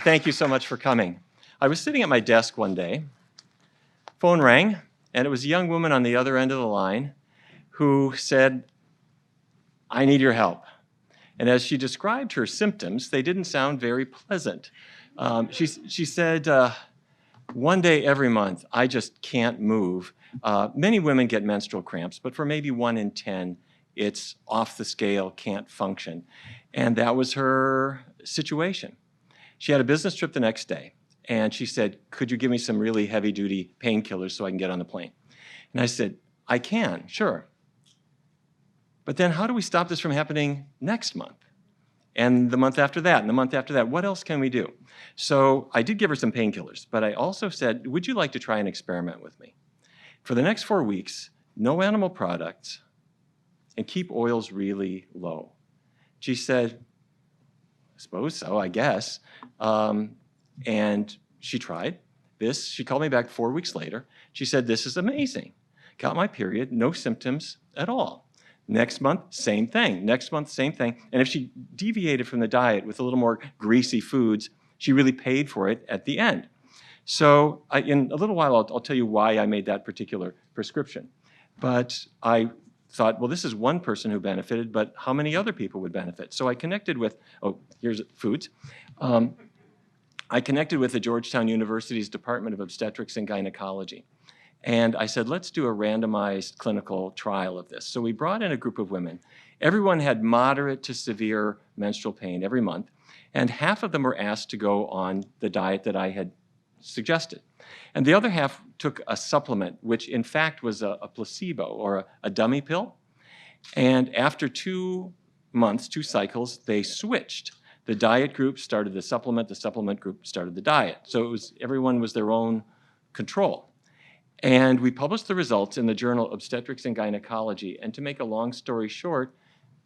Thank you so much for coming. I was sitting at my desk one day, phone rang, and it was a young woman on the other end of the line who said, "I need your help." And as she described her symptoms, they didn't sound very pleasant. She said, "One day every month, I just can't move." Many women get menstrual cramps, but for maybe 1 in 10, it's off the scale, can't function. And that was her situation. She had a business trip the next day, and she said, "Could you give me some really heavy-duty painkillers so I can get on the plane?" And I said, "I can, sure. But then how do we stop this from happening next month? And the month after that, and the month after that? What else can we do?" So I did give her some painkillers, but I also said, "Would you like to try an experiment with me? For the next 4 weeks, no animal products, and keep oils really low." She said, "I suppose so, I guess." And she tried this. She called me back 4 weeks later. She said, "This is amazing. Got my period, no symptoms at all." Next month, same thing. Next month, same thing. And if she deviated from the diet with a little more greasy foods, she really paid for it at the end. So in a little while, I'll tell you why I made that particular prescription. But I thought, well, this is one person who benefited, but how many other people would benefit? So I connected with, here's foods. I connected with the Georgetown University's Department of Obstetrics and Gynecology. And I said, let's do a randomized clinical trial of this. So we brought in a group of women. Everyone had moderate to severe menstrual pain every month, and half of them were asked to go on the diet that I had suggested. And the other half took a supplement, which in fact was a placebo or a dummy pill. And after 2 months, 2 cycles, they switched. The diet group started the supplement group started the diet. So everyone was their own control. And we published the results in the journal Obstetrics and Gynecology. And to make a long story short,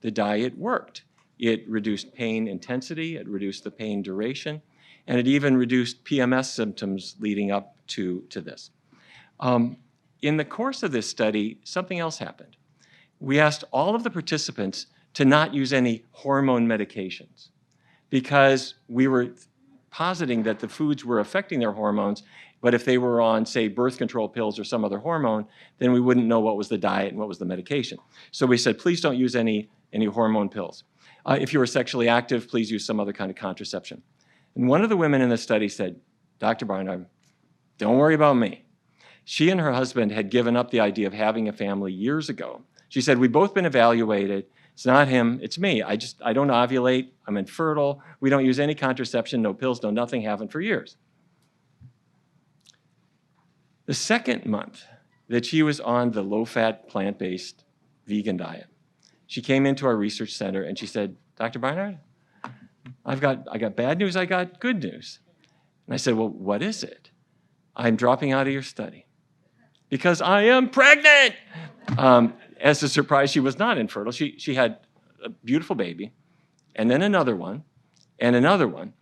the diet worked. It reduced pain intensity, it reduced the pain duration, and it even reduced PMS symptoms leading up to this. In the course of this study, something else happened. We asked all of the participants to not use any hormone medications because we were positing that the foods were affecting their hormones, but if they were on, say, birth control pills or some other hormone, then we wouldn't know what was the diet and what was the medication. So we said, please don't use any hormone pills. If you were sexually active, please use some other kind of contraception. And one of the women in the study said, "Dr. Barnard, don't worry about me." She and her husband had given up the idea of having a family years ago. She said, "We've both been evaluated. It's not him, it's me. I don't ovulate, I'm infertile. We don't use any contraception, no pills, no nothing, haven't for years." The second month that she was on the low-fat, plant-based vegan diet, she came into our research center and she said, "Dr. Barnard, I got bad news, I got good news." And I said, "Well, what is it?" "I'm dropping out of your study because I am pregnant." As a surprise, she was not infertile. She had a beautiful baby, and then another one, and another one.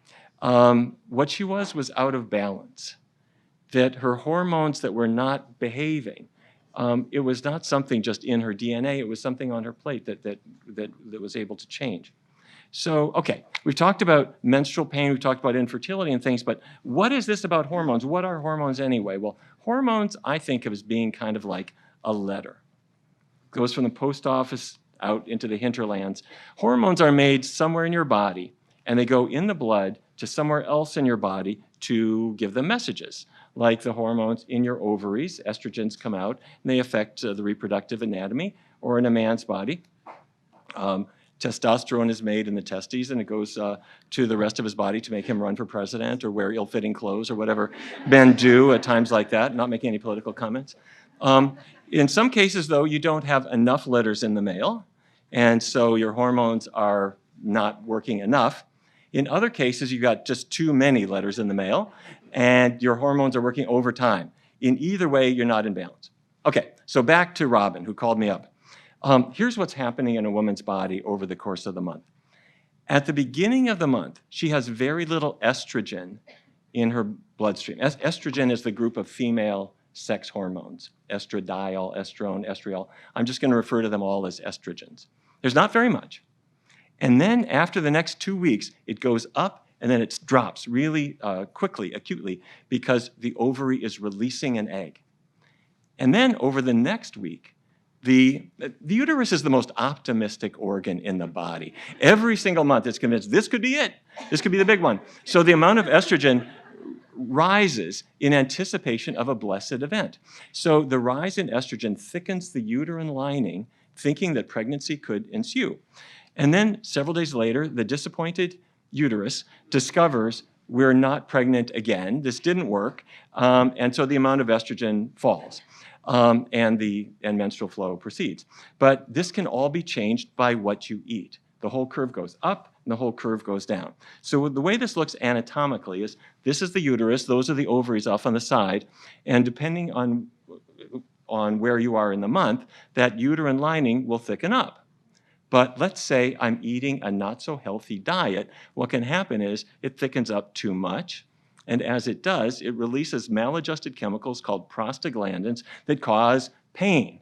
What she was out of balance, that her hormones that were not behaving, it was not something just in her DNA, it was something on her plate that was able to change. So, okay, we've talked about menstrual pain, we've talked about infertility and things, but what is this about hormones? What are hormones anyway? Well, hormones I think of as being kind of like a letter. It goes from the post office out into the hinterlands. Hormones are made somewhere in your body, and they go in the blood to somewhere else in your body to give them messages. Like the hormones in your ovaries, estrogens come out, and they affect the reproductive anatomy, or in a man's body. Testosterone is made in the testes, and it goes to the rest of his body to make him run for president or wear ill-fitting clothes or whatever men do at times like that, not making any political comments. In some cases, though, you don't have enough letters in the male, and so your hormones are not working enough. In other cases, you got just too many letters in the male, and your hormones are working overtime. In either way, you're not in balance. Okay, so back to Robin, who called me up. Here's what's happening in a woman's body over the course of the month. At the beginning of the month, she has very little estrogen in her bloodstream. Estrogen is the group of female sex hormones, estradiol, estrone, estriol. I'm just going to refer to them all as estrogens. There's not very much. And then after the next 2 weeks, it goes up and then it drops really quickly, acutely, because the ovary is releasing an egg. And then over the next week, the uterus is the most optimistic organ in the body. Every single month it's convinced this could be it. This could be the big one. So the amount of estrogen rises in anticipation of a blessed event. So the rise in estrogen thickens the uterine lining, thinking that pregnancy could ensue. And then several days later, the disappointed uterus discovers we're not pregnant again. This didn't work. And so the amount of estrogen falls. And menstrual flow proceeds. But this can all be changed by what you eat. The whole curve goes up and the whole curve goes down. So the way this looks anatomically is this is the uterus, those are the ovaries off on the side, and depending on where you are in the month, that uterine lining will thicken up. But let's say I'm eating a not so healthy diet. What can happen is it thickens up too much. And as it does, it releases maladjusted chemicals called prostaglandins that cause pain.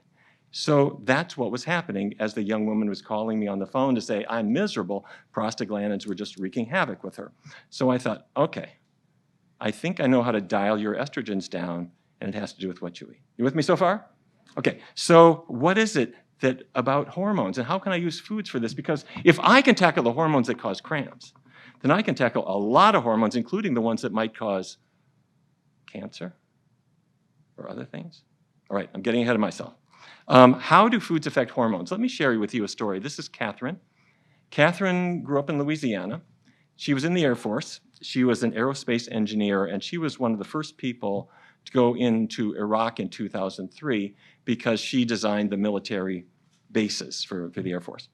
So that's what was happening as the young woman was calling me on the phone to say, I'm miserable. Prostaglandins were just wreaking havoc with her. So I thought, okay, I think I know how to dial your estrogens down, and it has to do with what you eat. You with me so far? Okay, so what is it about hormones, and how can I use foods for this? Because if I can tackle the hormones that cause cramps, then I can tackle a lot of hormones, including the ones that might cause cancer or other things. All right, I'm getting ahead of myself. How do foods affect hormones? Let me share with you a story. This is Catherine. Catherine grew up in Louisiana. She was in the Air Force. She was an aerospace engineer, and she was one of the first people to go into Iraq in 2003 because she designed the military bases for the Air Force.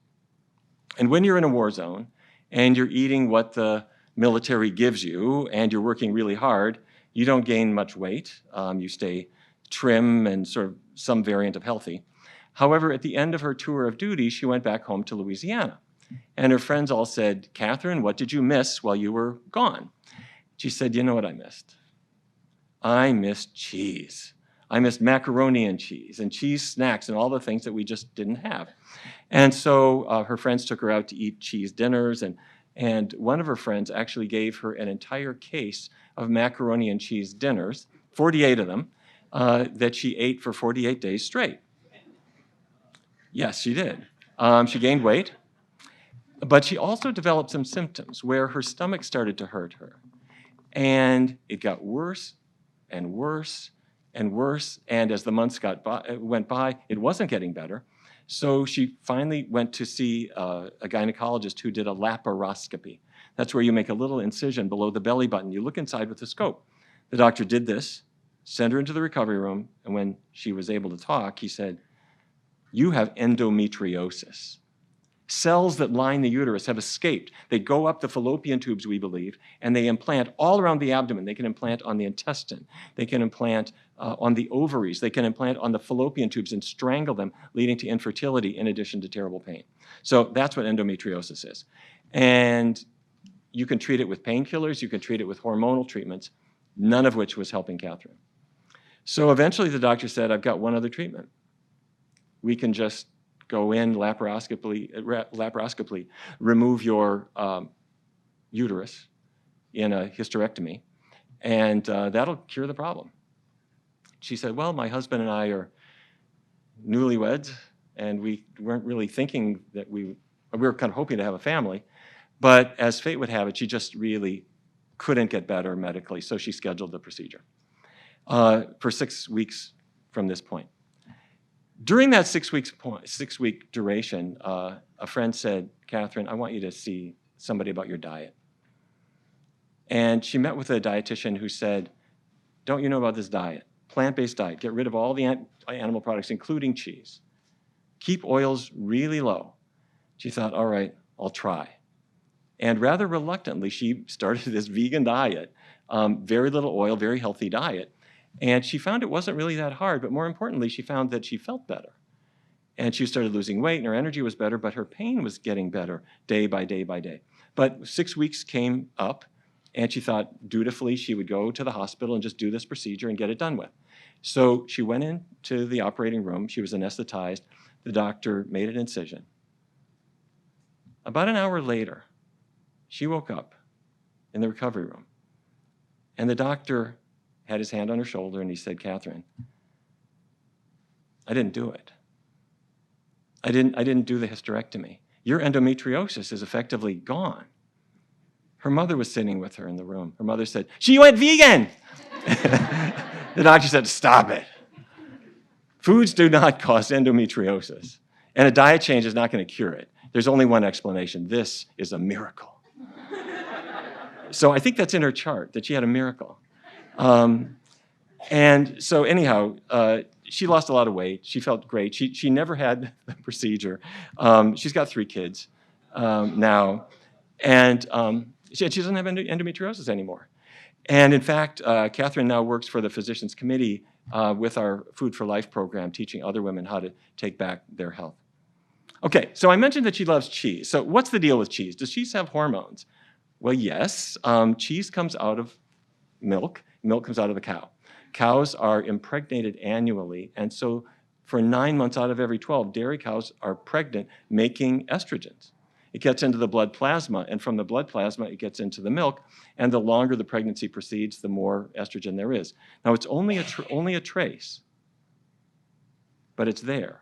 And when you're in a war zone, and you're eating what the military gives you, and you're working really hard, you don't gain much weight. You stay trim and sort of some variant of healthy. However, at the end of her tour of duty, she went back home to Louisiana. And her friends all said, Catherine, what did you miss while you were gone? She said, you know what I missed? I missed cheese. I missed macaroni and cheese snacks and all the things that we just didn't have. And so her friends took her out to eat cheese dinners, and one of her friends actually gave her an entire case of macaroni and cheese dinners, 48 of them, that she ate for 48 days straight. Yes, she did. She gained weight, but she also developed some symptoms where her stomach started to hurt her. And it got worse and worse and worse, and as the months went by, it wasn't getting better. So she finally went to see a gynecologist who did a laparoscopy. That's where you make a little incision below the belly button. You look inside with a scope. The doctor did this, sent her into the recovery room, and when she was able to talk, he said, you have endometriosis. Cells that line the uterus have escaped. They go up the fallopian tubes, we believe, and they implant all around the abdomen. They can implant on the intestine. They can implant on the ovaries. They can implant on the fallopian tubes and strangle them, leading to infertility in addition to terrible pain. So that's what endometriosis is. And you can treat it with painkillers. You can treat it with hormonal treatments, none of which was helping Catherine. So eventually the doctor said, I've got one other treatment. We can just go in laparoscopically, remove your uterus in a hysterectomy, and that'll cure the problem. She said, well, my husband and I are newlyweds, and we weren't really thinking that we were kind of hoping to have a family, but as fate would have it, she just really couldn't get better medically, so she scheduled the procedure for 6 weeks from this point. During that 6 week duration, a friend said, Catherine, I want you to see somebody about your diet. And she met with a dietitian who said, don't you know about this diet? Plant-based diet. Get rid of all the animal products, including cheese. Keep oils really low. She thought, all right, I'll try. And rather reluctantly, she started this vegan diet, very little oil, very healthy diet. And she found it wasn't really that hard, but more importantly, she found that she felt better. And she started losing weight, and her energy was better, but her pain was getting better day by day by day. But 6 weeks came up, and she thought dutifully she would go to the hospital and just do this procedure and get it done with. So she went into the operating room. She was anesthetized. The doctor made an incision. About an hour later, she woke up in the recovery room. And the doctor had his hand on her shoulder and he said, "Catherine, I didn't do it. I didn't do the hysterectomy. Your endometriosis is effectively gone." Her mother was sitting with her in the room. Her mother said, "She went vegan." The doctor said, "Stop it. Foods do not cause endometriosis, and a diet change is not going to cure it. There's only one explanation. This is a miracle." So I think that's in her chart, that she had a miracle. And so anyhow, she lost a lot of weight. She felt great. She never had the procedure. She's got 3 kids now, and she doesn't have endometriosis anymore. And in fact, Catherine now works for the Physicians Committee with our Food for Life program, teaching other women how to take back their health. Okay, so I mentioned that she loves cheese. So what's the deal with cheese? Does cheese have hormones? Well, yes. Cheese comes out of milk. Milk comes out of the cow. Cows are impregnated annually, and so for 9 months out of every 12, dairy cows are pregnant, making estrogens. It gets into the blood plasma, and from the blood plasma, it gets into the milk, and the longer the pregnancy proceeds, the more estrogen there is. Now, it's only a trace, but it's there.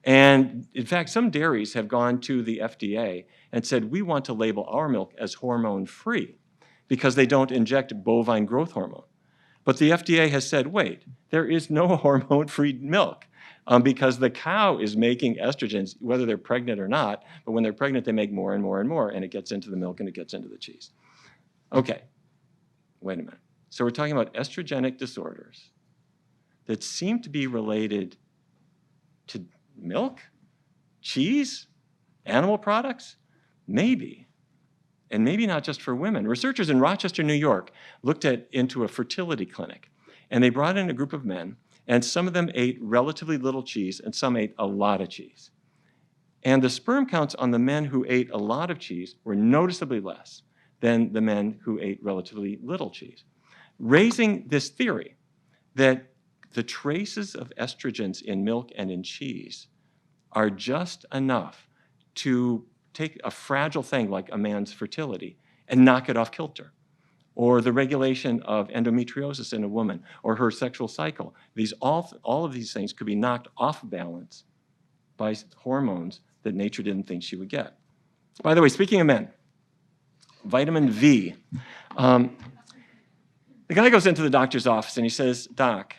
And in fact, some dairies have gone to the FDA and said, "We want to label our milk as hormone-free because they don't inject bovine growth hormone." But the FDA has said, wait, there is no hormone-free milk because the cow is making estrogens, whether they're pregnant or not, but when they're pregnant, they make more and more and more, and it gets into the milk and it gets into the cheese. Okay, wait a minute. So we're talking about estrogenic disorders that seem to be related to milk, cheese, animal products? Maybe. And maybe not just for women. Researchers in Rochester, New York, looked into a fertility clinic, and they brought in a group of men, and some of them ate relatively little cheese, and some ate a lot of cheese. And the sperm counts on the men who ate a lot of cheese were noticeably less than the men who ate relatively little cheese, raising this theory that the traces of estrogens in milk and in cheese are just enough to take a fragile thing like a man's fertility and knock it off kilter, or the regulation of endometriosis in a woman, or her sexual cycle. All of these things could be knocked off balance by hormones that nature didn't think she would get. By the way, speaking of men, vitamin V. The guy goes into the doctor's office and he says, "Doc,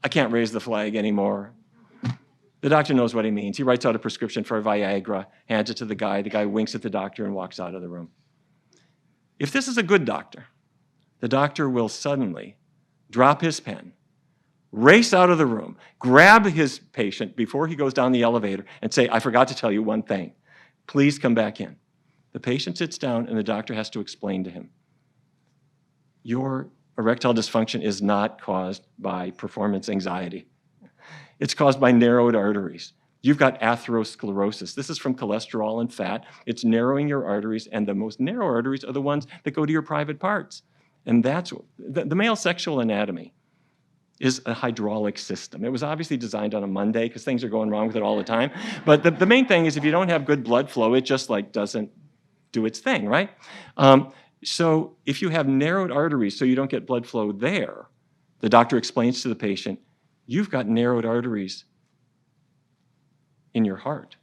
I can't raise the flag anymore." The doctor knows what he means. He writes out a prescription for Viagra, hands it to the guy winks at the doctor and walks out of the room. If this is a good doctor, the doctor will suddenly drop his pen, race out of the room, grab his patient before he goes down the elevator and say, "I forgot to tell you one thing. Please come back in." The patient sits down and the doctor has to explain to him, "Your erectile dysfunction is not caused by performance anxiety. It's caused by narrowed arteries. You've got atherosclerosis. This is from cholesterol and fat. It's narrowing your arteries, and the most narrow arteries are the ones that go to your private parts." And that's the male sexual anatomy is a hydraulic system. It was obviously designed on a Monday because things are going wrong with it all the time. But the main thing is if you don't have good blood flow, it just doesn't do its thing, right? So if you have narrowed arteries so you don't get blood flow there, the doctor explains to the patient, "You've got narrowed arteries in your heart.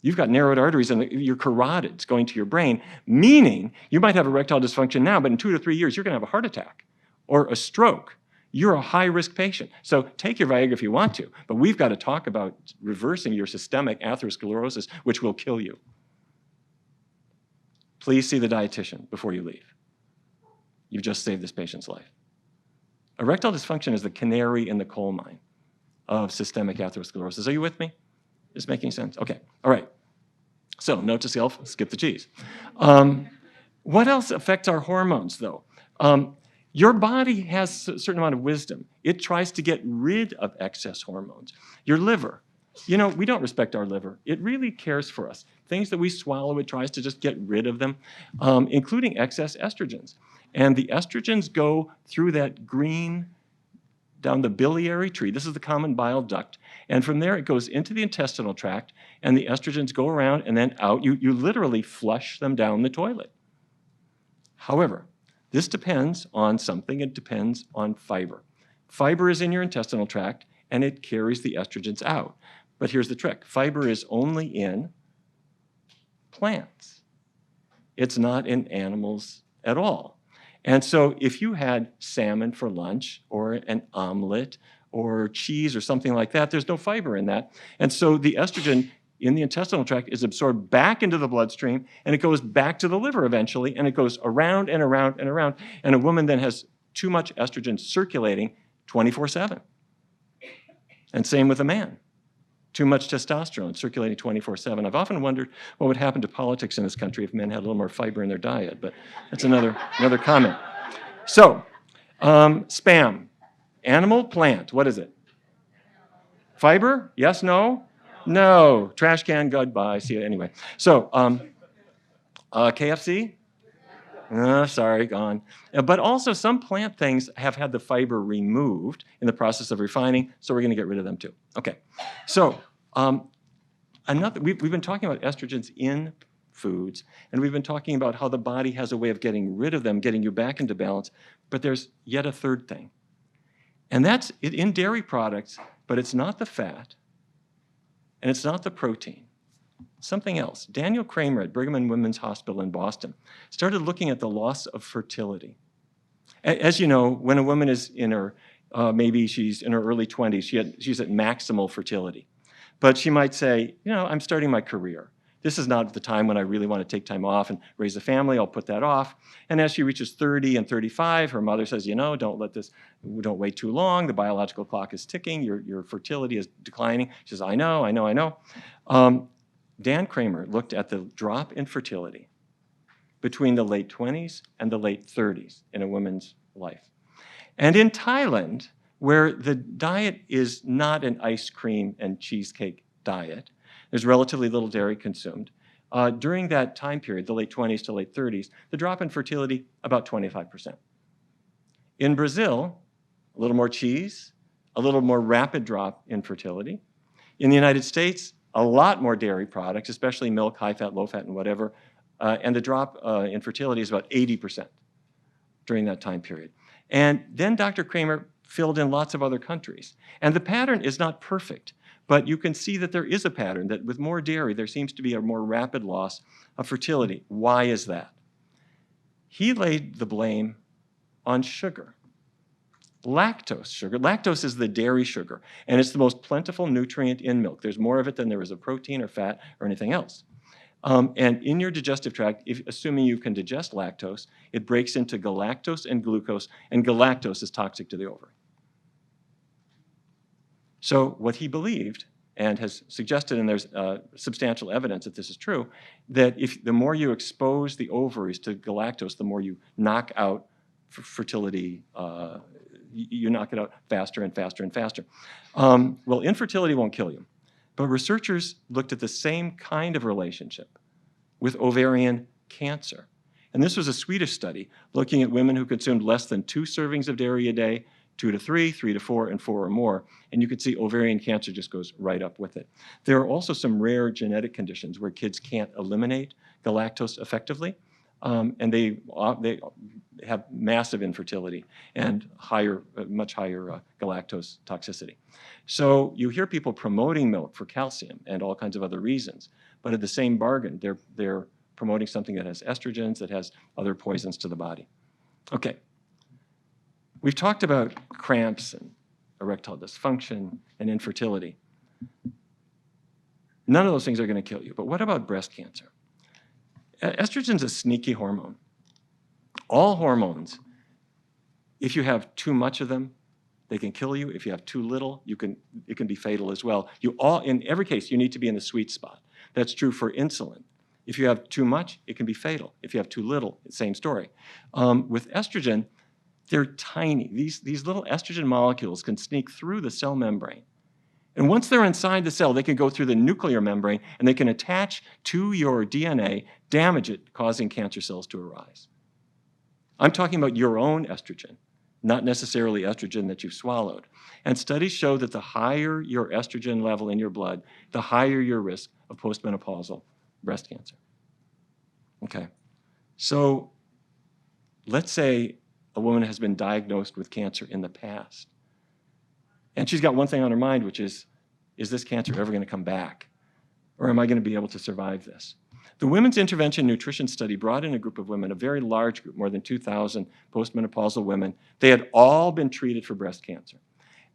You've got narrowed arteries in your carotids going to your brain," meaning you might have erectile dysfunction now, but in 2 to 3 years, you're going to have a heart attack or a stroke. You're a high-risk patient. So take your Viagra if you want to, but we've got to talk about reversing your systemic atherosclerosis, which will kill you. Please see the dietitian before you leave. You've just saved this patient's life. Erectile dysfunction is the canary in the coal mine of systemic atherosclerosis. Are you with me? Is this making sense? Okay, all right. So note to self, skip the cheese. What else affects our hormones, though? Your body has a certain amount of wisdom. It tries to get rid of excess hormones. Your liver, we don't respect our liver. It really cares for us. Things that we swallow, it tries to just get rid of them, including excess estrogens. And the estrogens go through that green, down the biliary tree. This is the common bile duct. And from there, it goes into the intestinal tract, and the estrogens go around and then out. You literally flush them down the toilet. However, this depends on something. It depends on fiber. Fiber is in your intestinal tract, and it carries the estrogens out. But here's the trick. Fiber is only in plants. It's not in animals at all. And so if you had salmon for lunch or an omelet or cheese or something like that, there's no fiber in that. And so the estrogen in the intestinal tract is absorbed back into the bloodstream, and it goes back to the liver eventually, and it goes around and around and around. And a woman then has too much estrogen circulating 24/7. And same with a man. Too much testosterone circulating 24/7. I've often wondered what would happen to politics in this country if men had a little more fiber in their diet, but that's another comment. So, spam. Animal, plant, what is it? Fiber? Yes, no? No. Trash can, goodbye, see you anyway. So, KFC? Sorry, gone. But also some plant things have had the fiber removed in the process of refining, so we're going to get rid of them too. Okay, so we've been talking about estrogens in foods, and we've been talking about how the body has a way of getting rid of them, getting you back into balance, but there's yet a third thing. And that's in dairy products, but it's not the fat, and it's not the protein. Something else. Daniel Kramer at Brigham and Women's Hospital in Boston started looking at the loss of fertility. As you know, when a woman is in her, maybe she's in her early 20s, she's at maximal fertility. But she might say, you know, I'm starting my career. This is not the time when I really want to take time off and raise a family. I'll put that off. And as she reaches 30 and 35, her mother says, you know, don't wait too long. The biological clock is ticking. Your fertility is declining. She says, I know. Dan Kramer looked at the drop in fertility between the late 20s and the late 30s in a woman's life. And in Thailand, where the diet is not an ice cream and cheesecake diet, there's relatively little dairy consumed. During that time period, the late 20s to late 30s, the drop in fertility, about 25%. In Brazil, a little more cheese, a little more rapid drop in fertility. In the United States, a lot more dairy products, especially milk, high fat, low fat, and whatever, and the drop in fertility is about 80% during that time period. And then Dr. Kramer filled in lots of other countries. And the pattern is not perfect, but you can see that there is a pattern that with more dairy, there seems to be a more rapid loss of fertility. Why is that? He laid the blame on sugar. Lactose sugar. Lactose is the dairy sugar, and it's the most plentiful nutrient in milk. There's more of it than there is of protein or fat or anything else. And in your digestive tract, assuming you can digest lactose, it breaks into galactose and glucose, and galactose is toxic to the ovary. So what he believed, and has suggested, and there's substantial evidence that this is true, that if the more you expose the ovaries to galactose, the more you knock out fertility, you knock it out faster and faster and faster. Well, infertility won't kill you, but researchers looked at the same kind of relationship with ovarian cancer. And this was a Swedish study looking at women who consumed less than 2 servings of dairy a day, 2 to 3, 3 to 4, and 4 or more. And you could see ovarian cancer just goes right up with it. There are also some rare genetic conditions where kids can't eliminate galactose effectively. And they have massive infertility and much higher galactose toxicity. So you hear people promoting milk for calcium and all kinds of other reasons, but at the same bargain, they're promoting something that has estrogens, that has other poisons to the body. Okay, we've talked about cramps and erectile dysfunction and infertility. None of those things are going to kill you, but what about breast cancer? Estrogen is a sneaky hormone. All hormones, if you have too much of them, they can kill you. If you have too little, it can be fatal as well. In every case, you need to be in the sweet spot. That's true for insulin. If you have too much, it can be fatal. If you have too little, same story. With estrogen, they're tiny. These little estrogen molecules can sneak through the cell membrane. And once they're inside the cell, they can go through the nuclear membrane and they can attach to your DNA, damage it, causing cancer cells to arise. I'm talking about your own estrogen, not necessarily estrogen that you've swallowed. And studies show that the higher your estrogen level in your blood, the higher your risk of postmenopausal breast cancer. Okay, so let's say a woman has been diagnosed with cancer in the past, and she's got one thing on her mind, which is this cancer ever going to come back? Or am I going to be able to survive this? The Women's Intervention Nutrition Study brought in a group of women, a very large group, more than 2,000 postmenopausal women. They had all been treated for breast cancer.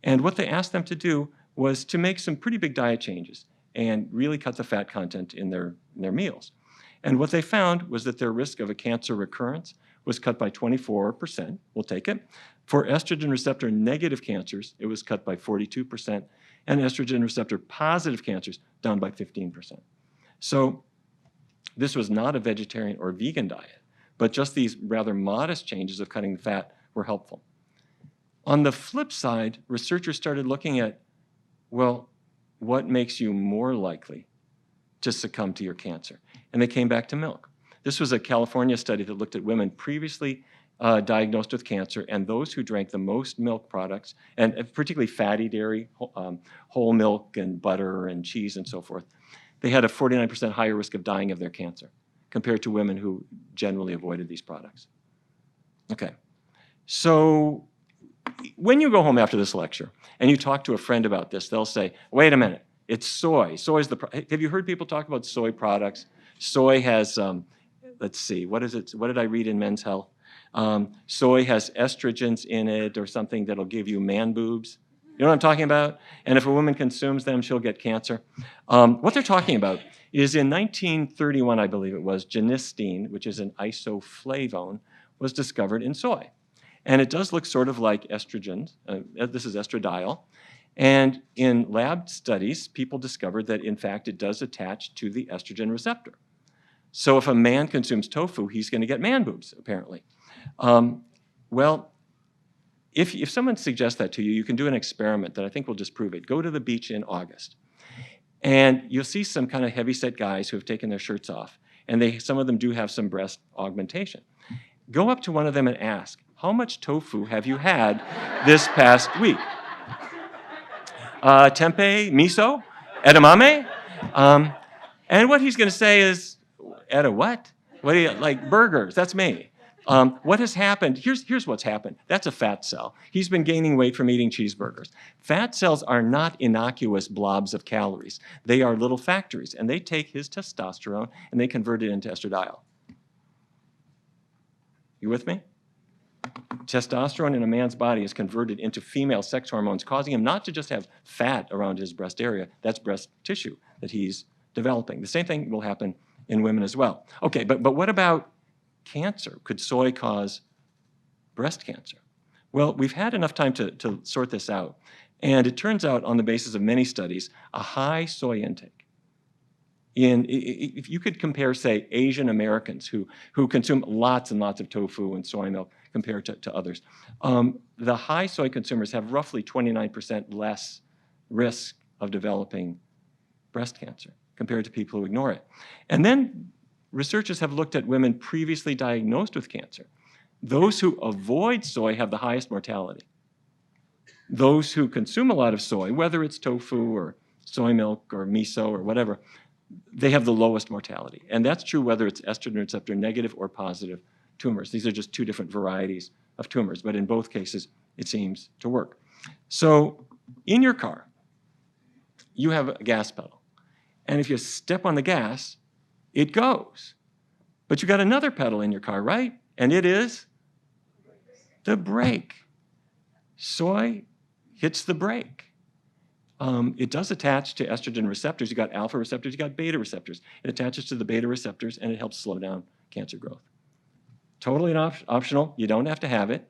And what they asked them to do was to make some pretty big diet changes and really cut the fat content in their meals. And what they found was that their risk of a cancer recurrence was cut by 24%, we'll take it. For estrogen receptor negative cancers, it was cut by 42%, and estrogen receptor positive cancers down by 15%. So this was not a vegetarian or vegan diet, but just these rather modest changes of cutting the fat were helpful. On the flip side, researchers started looking at, well, what makes you more likely to succumb to your cancer? And they came back to milk. This was a California study that looked at women previously diagnosed with cancer and those who drank the most milk products, and particularly fatty dairy, whole milk and butter and cheese and so forth. They had a 49% higher risk of dying of their cancer compared to women who generally avoided these products. Okay, so when you go home after this lecture and you talk to a friend about this, they'll say, wait a minute, it's soy. Soy's have you heard people talk about soy products? Soy has, let's see, what is it? What did I read in Men's Health? Soy has estrogens in it or something that'll give you man boobs. You know what I'm talking about? And if a woman consumes them, she'll get cancer. What they're talking about is in 1931, I believe it was, genistein, which is an isoflavone, was discovered in soy. And it does look sort of like estrogen. This is estradiol. And in lab studies, people discovered that, in fact, it does attach to the estrogen receptor. So if a man consumes tofu, he's going to get man boobs, apparently. Well, if someone suggests that to you, you can do an experiment that I think will disprove it. Go to the beach in August, and you'll see some kind of heavyset guys who have taken their shirts off, and some of them do have some breast augmentation. Go up to one of them and ask, how much tofu have you had this past week? Tempeh, miso, edamame? And what he's going to say is, Eda what? What do you, like burgers? That's me. What has happened, here's what's happened. That's a fat cell. He's been gaining weight from eating cheeseburgers. Fat cells are not innocuous blobs of calories. They are little factories, and they take his testosterone and they convert it into estradiol. You with me? Testosterone in a man's body is converted into female sex hormones, causing him not to just have fat around his breast area. That's breast tissue that he's developing. The same thing will happen in women as well. Okay, but what about cancer? Could soy cause breast cancer? Well, we've had enough time to sort this out. And it turns out, on the basis of many studies, a high soy intake. If you could compare, say, Asian Americans who consume lots and lots of tofu and soy milk compared to others, the high soy consumers have roughly 29% less risk of developing breast cancer compared to people who ignore it. And then researchers have looked at women previously diagnosed with cancer. Those who avoid soy have the highest mortality. Those who consume a lot of soy, whether it's tofu or soy milk or miso or whatever, they have the lowest mortality. And that's true whether it's estrogen receptor negative or positive tumors. These are just two different varieties of tumors, but in both cases, it seems to work. So in your car, you have a gas pedal. And if you step on the gas, it goes. But you got another pedal in your car, right? And it is the brake. Soy hits the brake. It does attach to estrogen receptors. You got alpha receptors, you got beta receptors. It attaches to the beta receptors and it helps slow down cancer growth. Totally optional, you don't have to have it,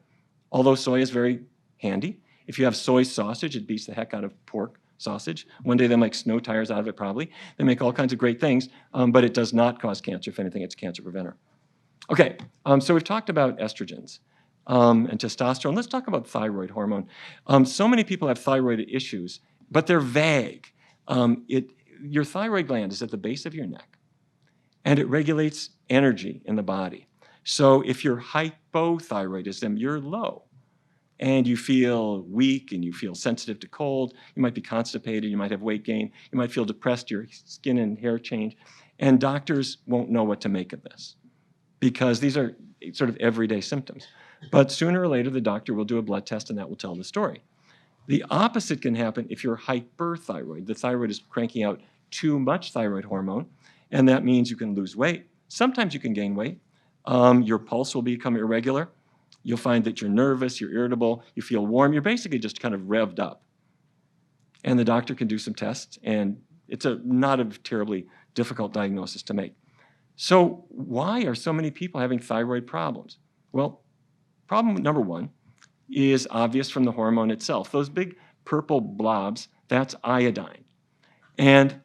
although soy is very handy. If you have soy sausage, it beats the heck out of pork sausage. One day they'll make snow tires out of it probably. They make all kinds of great things, but it does not cause cancer. If anything, it's a cancer preventer. Okay, so we've talked about estrogens and testosterone. Let's talk about thyroid hormone. So many people have thyroid issues, but they're vague. Your thyroid gland is at the base of your neck, and it regulates energy in the body. So if you're hypothyroidism, you're low, and you feel weak, and you feel sensitive to cold, you might be constipated, you might have weight gain, you might feel depressed, your skin and hair change, and doctors won't know what to make of this because these are sort of everyday symptoms. But sooner or later, the doctor will do a blood test and that will tell the story. The opposite can happen if you're hyperthyroid. The thyroid is cranking out too much thyroid hormone, and that means you can lose weight. Sometimes you can gain weight. Your pulse will become irregular. You'll find that you're nervous, you're irritable, you feel warm. You're basically just kind of revved up. And the doctor can do some tests, and it's not a terribly difficult diagnosis to make. So why are so many people having thyroid problems? Well, problem number one is obvious from the hormone itself. Those big purple blobs, that's iodine. And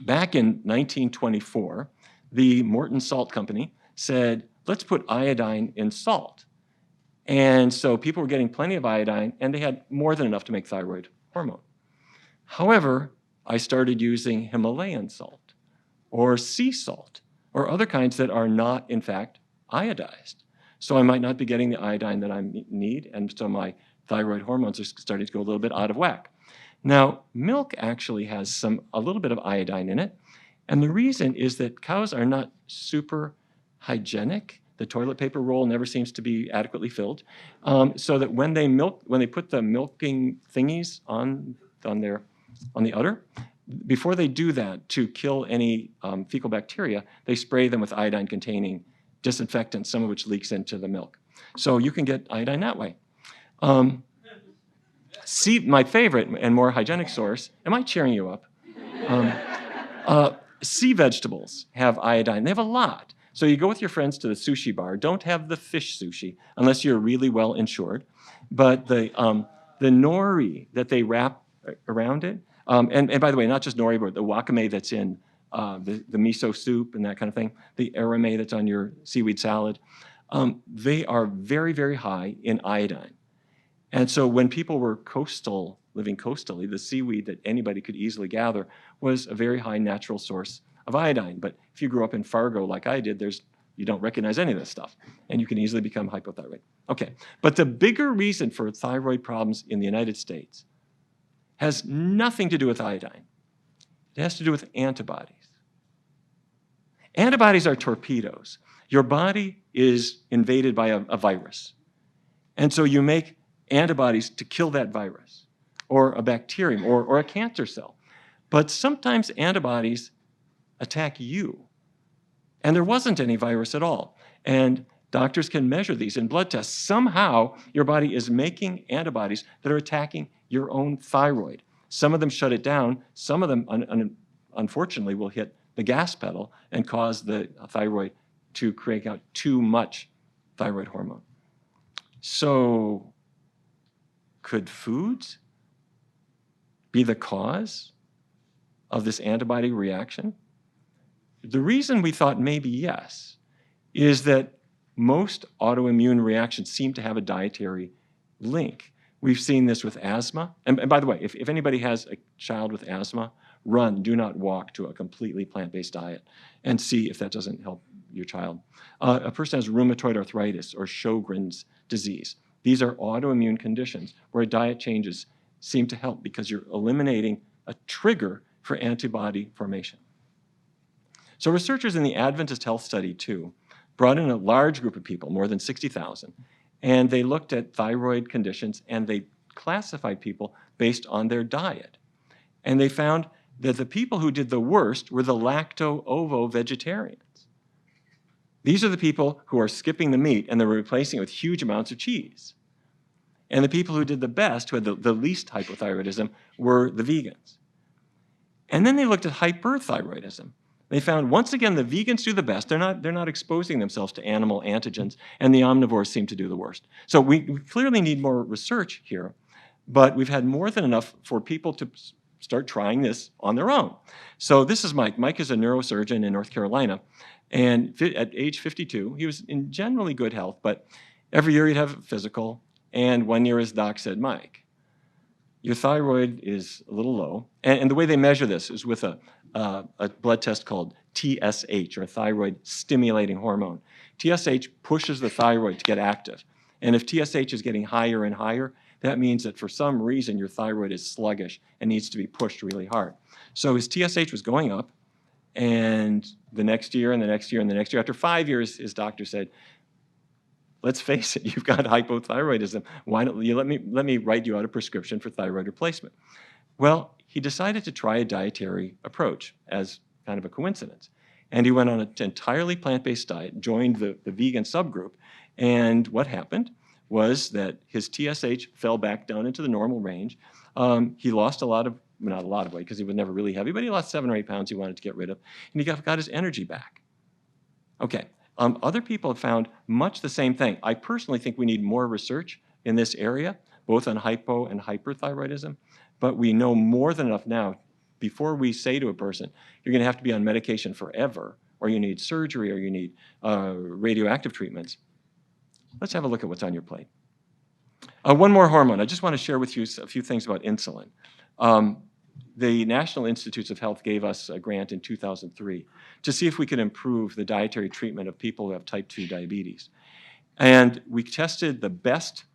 back in 1924, the Morton Salt Company said, let's put iodine in salt. And so people were getting plenty of iodine, and they had more than enough to make thyroid hormone. However, I started using Himalayan salt or sea salt or other kinds that are not, in fact, iodized. So I might not be getting the iodine that I need, and so my thyroid hormones are starting to go a little bit out of whack. Now, milk actually has a little bit of iodine in it, and the reason is that cows are not super hygienic. The toilet paper roll never seems to be adequately filled, so that when they put the milking thingies on the udder, before they do that to kill any fecal bacteria, they spray them with iodine-containing disinfectant, some of which leaks into the milk. So you can get iodine that way. My favorite and more hygienic source, am I cheering you up? Sea vegetables have iodine. They have a lot. So you go with your friends to the sushi bar. Don't have the fish sushi unless you're really well insured. But the nori that they wrap around it, and by the way, not just nori, but the wakame that's in the miso soup and that kind of thing, the arame that's on your seaweed salad, they are very, very high in iodine. And so when people were living coastally, the seaweed that anybody could easily gather was a very high natural source of iodine. But if you grew up in Fargo like I did, you don't recognize any of this stuff, and you can easily become hypothyroid. Okay, but the bigger reason for thyroid problems in the United States has nothing to do with iodine. It has to do with antibodies. Antibodies are torpedoes. Your body is invaded by a virus. And so you make antibodies to kill that virus, or a bacterium, or a cancer cell. But sometimes antibodies attack you. And there wasn't any virus at all. And doctors can measure these in blood tests. Somehow, your body is making antibodies that are attacking your own thyroid. Some of them shut it down. Some of them, unfortunately, will hit the gas pedal and cause the thyroid to crank out too much thyroid hormone. So, could foods be the cause of this antibody reaction? The reason we thought maybe yes is that most autoimmune reactions seem to have a dietary link. We've seen this with asthma. And by the way, if anybody has a child with asthma, do not walk to a completely plant-based diet and see if that doesn't help your child. A person has rheumatoid arthritis or Sjogren's disease. These are autoimmune conditions where diet changes seem to help because you're eliminating a trigger for antibody formation. So researchers in the Adventist Health Study 2 brought in a large group of people, more than 60,000, and they looked at thyroid conditions and they classified people based on their diet. And they found that the people who did the worst were the lacto-ovo vegetarians. These are the people who are skipping the meat and they're replacing it with huge amounts of cheese. And the people who did the best, who had the least hypothyroidism, were the vegans. And then they looked at hyperthyroidism. They found, once again, the vegans do the best. They're not exposing themselves to animal antigens, and the omnivores seem to do the worst. So we clearly need more research here, but we've had more than enough for people to start trying this on their own. So this is Mike. Mike is a neurosurgeon in North Carolina, and at age 52, he was in generally good health, but every year he'd have a physical, and one year his doc said, Mike, your thyroid is a little low, and the way they measure this is with a blood test called TSH, or thyroid stimulating hormone. TSH pushes the thyroid to get active, and if TSH is getting higher and higher, that means that for some reason your thyroid is sluggish and needs to be pushed really hard. So his TSH was going up, And the next year and the next year and the next year, after 5 years, his doctor said, let's face it, you've got hypothyroidism. Why don't you let me write you out a prescription for thyroid replacement? Well, he decided to try a dietary approach as kind of a coincidence. And he went on an entirely plant-based diet, joined the vegan subgroup, and what happened was that his TSH fell back down into the normal range. He lost not a lot of weight because he was never really heavy, but he lost 7 or 8 pounds he wanted to get rid of, and he got his energy back. Okay, other people have found much the same thing. I personally think we need more research in this area, both on hypo and hyperthyroidism, but we know more than enough now before we say to a person, you're going to have to be on medication forever, or you need surgery, or you need radioactive treatments. Let's have a look at what's on your plate. One more hormone. I just want to share with you a few things about insulin. The National Institutes of Health gave us a grant in 2003 to see if we could improve the dietary treatment of people who have type 2 diabetes. And we tested the best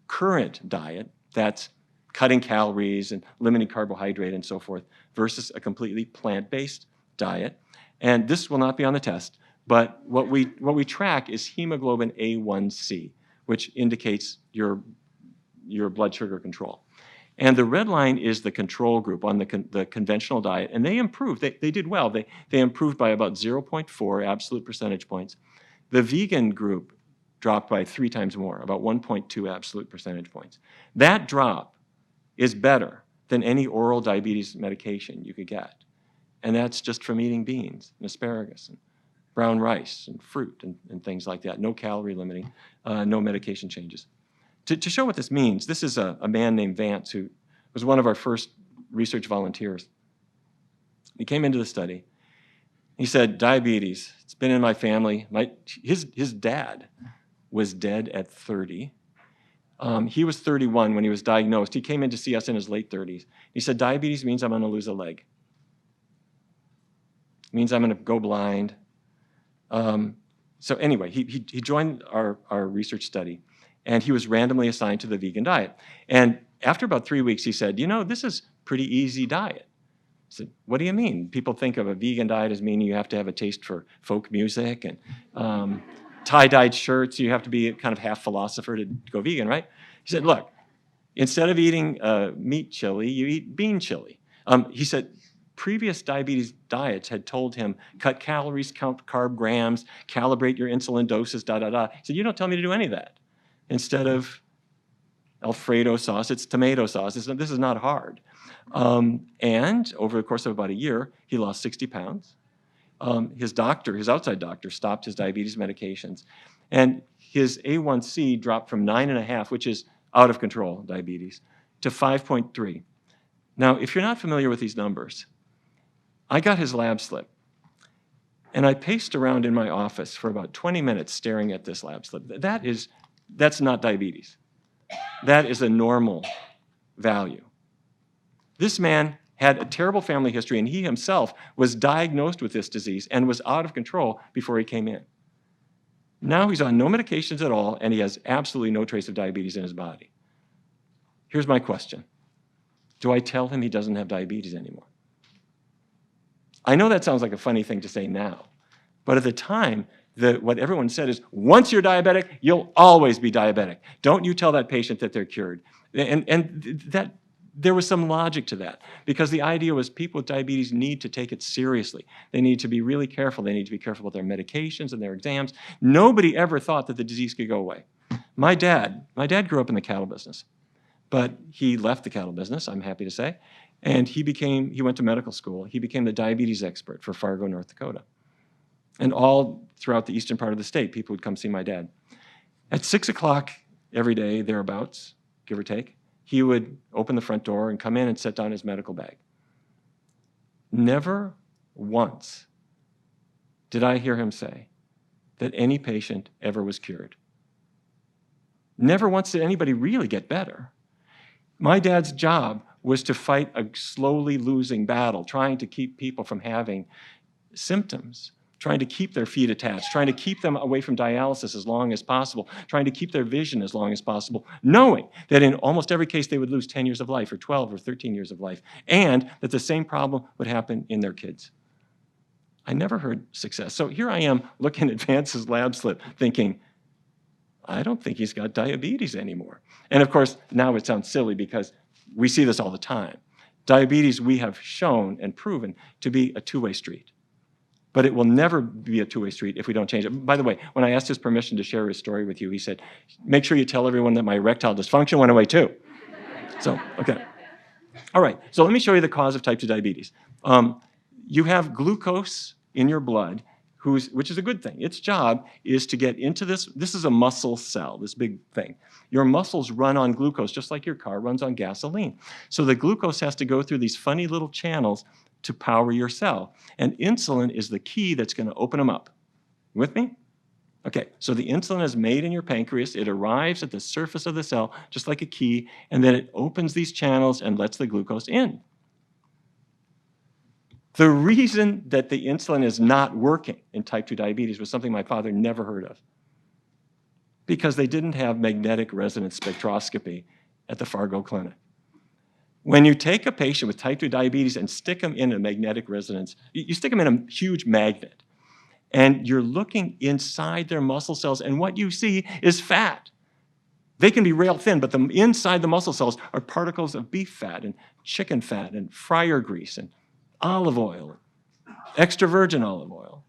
current diet, that's cutting calories and limiting carbohydrate and so forth, versus a completely plant-based diet. And this will not be on the test, but what we track is hemoglobin A1C, which indicates your blood sugar control. And the red line is the control group on the conventional diet, and they improved. They did well. They improved by about 0.4 absolute percentage points. The vegan group dropped by 3 times more, about 1.2 absolute percentage points. That drop is better than any oral diabetes medication you could get. And that's just from eating beans and asparagus and brown rice and fruit and things like that. No calorie limiting, no medication changes. To show what this means, this is a man named Vance who was one of our first research volunteers. He came into the study. He said, diabetes, it's been in my family. His dad was dead at 30. He was 31 when he was diagnosed. He came in to see us in his late 30s. He said, diabetes means I'm going to lose a leg. It means I'm going to go blind. So anyway, he joined our research study, and he was randomly assigned to the vegan diet. And after about 3 weeks, he said, you know, this is pretty easy diet. I said, what do you mean? People think of a vegan diet as meaning you have to have a taste for folk music and tie-dyed shirts. You have to be kind of half philosopher to go vegan, right? He said, look, instead of eating meat chili, you eat bean chili. He said previous diabetes diets had told him, cut calories, count carb grams, calibrate your insulin doses, da-da-da. He said, you don't tell me to do any of that. Instead of Alfredo sauce, it's tomato sauce. This is not hard. And over the course of about a year, he lost 60 pounds. His outside doctor, stopped his diabetes medications. And his A1C dropped from 9.5, which is out of control diabetes, to 5.3. Now, if you're not familiar with these numbers, I got his lab slip. And I paced around in my office for about 20 minutes staring at this lab slip. That's not diabetes. That is a normal value. This man had a terrible family history, and he himself was diagnosed with this disease and was out of control before he came in. Now he's on no medications at all, and he has absolutely no trace of diabetes in his body. Here's my question. Do I tell him he doesn't have diabetes anymore? I know that sounds like a funny thing to say now, but at the time, what everyone said is, once you're diabetic, you'll always be diabetic. Don't you tell that patient that they're cured. And that there was some logic to that, because the idea was people with diabetes need to take it seriously. They need to be really careful. They need to be careful with their medications and their exams. Nobody ever thought that the disease could go away. My dad grew up in the cattle business, but he left the cattle business, I'm happy to say, and he went to medical school. He became the diabetes expert for Fargo, North Dakota. And all throughout the eastern part of the state, people would come see my dad. At 6 o'clock every day, thereabouts, give or take, he would open the front door and come in and set down his medical bag. Never once did I hear him say that any patient ever was cured. Never once did anybody really get better. My dad's job was to fight a slowly losing battle, trying to keep people from having symptoms, trying to keep their feet attached, trying to keep them away from dialysis as long as possible, trying to keep their vision as long as possible, knowing that in almost every case they would lose 10 years of life or 12 or 13 years of life, and that the same problem would happen in their kids. I never heard success. So here I am looking at Vance's lab slip thinking, I don't think he's got diabetes anymore. And of course, now it sounds silly because we see this all the time. Diabetes we have shown and proven to be a two-way street. But it will never be a two-way street if we don't change it. By the way, when I asked his permission to share his story with you, he said, make sure you tell everyone that my erectile dysfunction went away too. So, okay. All right, so let me show you the cause of type 2 diabetes. You have glucose in your blood, which is a good thing. Its job is to get into this. This is a muscle cell, this big thing. Your muscles run on glucose, just like your car runs on gasoline. So the glucose has to go through these funny little channels to power your cell. And insulin is the key that's going to open them up. With me? Okay, so the insulin is made in your pancreas. It arrives at the surface of the cell, just like a key, and then it opens these channels and lets the glucose in. The reason that the insulin is not working in type 2 diabetes was something my father never heard of. Because they didn't have magnetic resonance spectroscopy at the Fargo Clinic. When you take a patient with type 2 diabetes and stick them in a magnetic resonance, you stick them in a huge magnet, and you're looking inside their muscle cells, and what you see is fat. They can be rail thin, but inside the muscle cells are particles of beef fat and chicken fat and fryer grease and olive oil, extra virgin olive oil,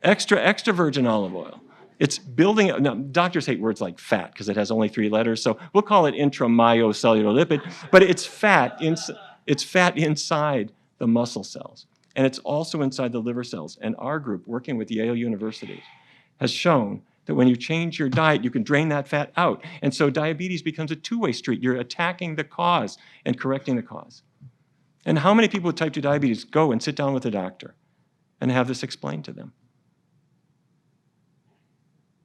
extra virgin olive oil. It's building, now doctors hate words like fat because it has only 3 letters, so we'll call it intramyocellular lipid, but it's fat inside the muscle cells. And it's also inside the liver cells. And our group, working with Yale University, has shown that when you change your diet, you can drain that fat out. And so diabetes becomes a two-way street. You're attacking the cause and correcting the cause. And how many people with type 2 diabetes go and sit down with a doctor and have this explained to them?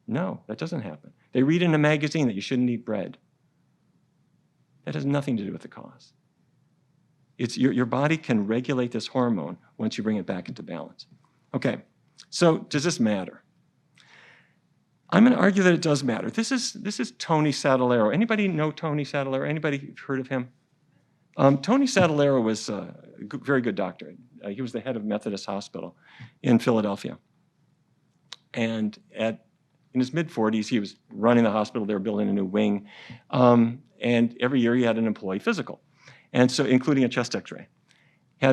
No, that doesn't happen. They read in a magazine that you shouldn't eat bread. That has nothing to do with the cause. It's your body can regulate this hormone once you bring it back into balance. Okay, so does this matter? I'm going to argue that it does matter. This is Tony Sadalero. Anybody know Tony Sadalero? Anybody heard of him? Tony Sadalero was a very good doctor. He was the head of Methodist Hospital in Philadelphia. And in his mid-40s, he was running the hospital. They were building a new wing. And every year he had an employee physical, and so including a chest x-ray.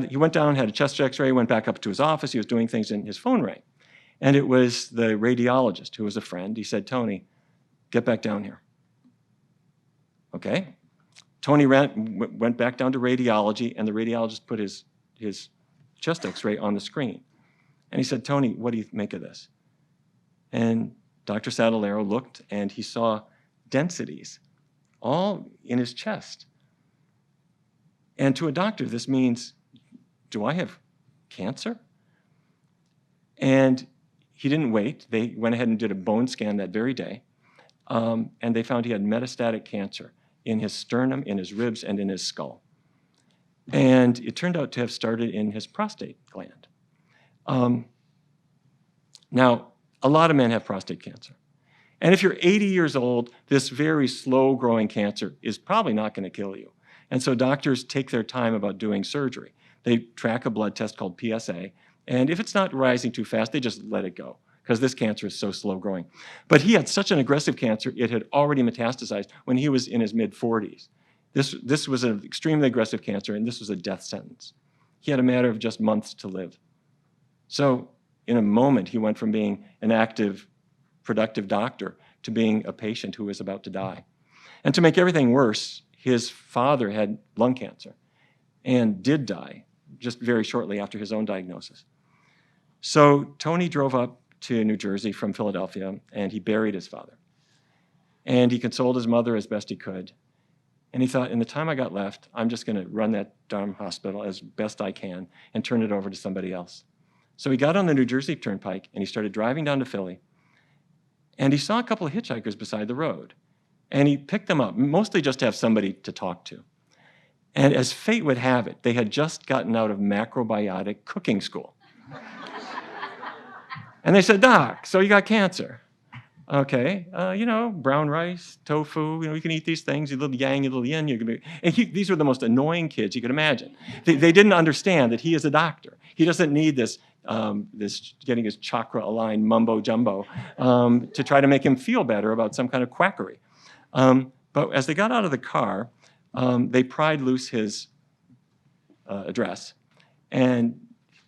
He went down, had a chest x-ray, went back up to his office. He was doing things, and his phone rang. And it was the radiologist who was a friend. He said, Tony, get back down here. Okay. Tony went back down to radiology, and the radiologist put his chest x-ray on the screen. And he said, Tony, what do you make of this? And Dr. Sadalero looked, and he saw densities all in his chest. And to a doctor, this means, do I have cancer? And he didn't wait. They went ahead and did a bone scan that very day, and they found he had metastatic cancer in his sternum, in his ribs, and in his skull. And it turned out to have started in his prostate gland. Now, a lot of men have prostate cancer. And if you're 80 years old, this very slow-growing cancer is probably not going to kill you. And so doctors take their time about doing surgery. They track a blood test called PSA, and if it's not rising too fast, they just let it go, because this cancer is so slow-growing. But he had such an aggressive cancer, it had already metastasized when he was in his mid-40s. This was an extremely aggressive cancer, and this was a death sentence. He had a matter of just months to live. So in a moment, he went from being an active, productive doctor to being a patient who was about to die. And to make everything worse, his father had lung cancer and did die just very shortly after his own diagnosis. So Tony drove up to New Jersey from Philadelphia, and he buried his father. And he consoled his mother as best he could. And he thought, in the time I got left, I'm just going to run that darn hospital as best I can and turn it over to somebody else. So he got on the New Jersey Turnpike, and he started driving down to Philly. And he saw a couple of hitchhikers beside the road. And he picked them up, mostly just to have somebody to talk to. And as fate would have it, they had just gotten out of macrobiotic cooking school. And they said, Doc, so you got cancer. Okay, brown rice, tofu, you can eat these things, a little yang, a little yin. And these were the most annoying kids you could imagine. They didn't understand that he is a doctor. He doesn't need this getting his chakra-aligned mumbo-jumbo to try to make him feel better about some kind of quackery. But as they got out of the car, they pried loose his address, and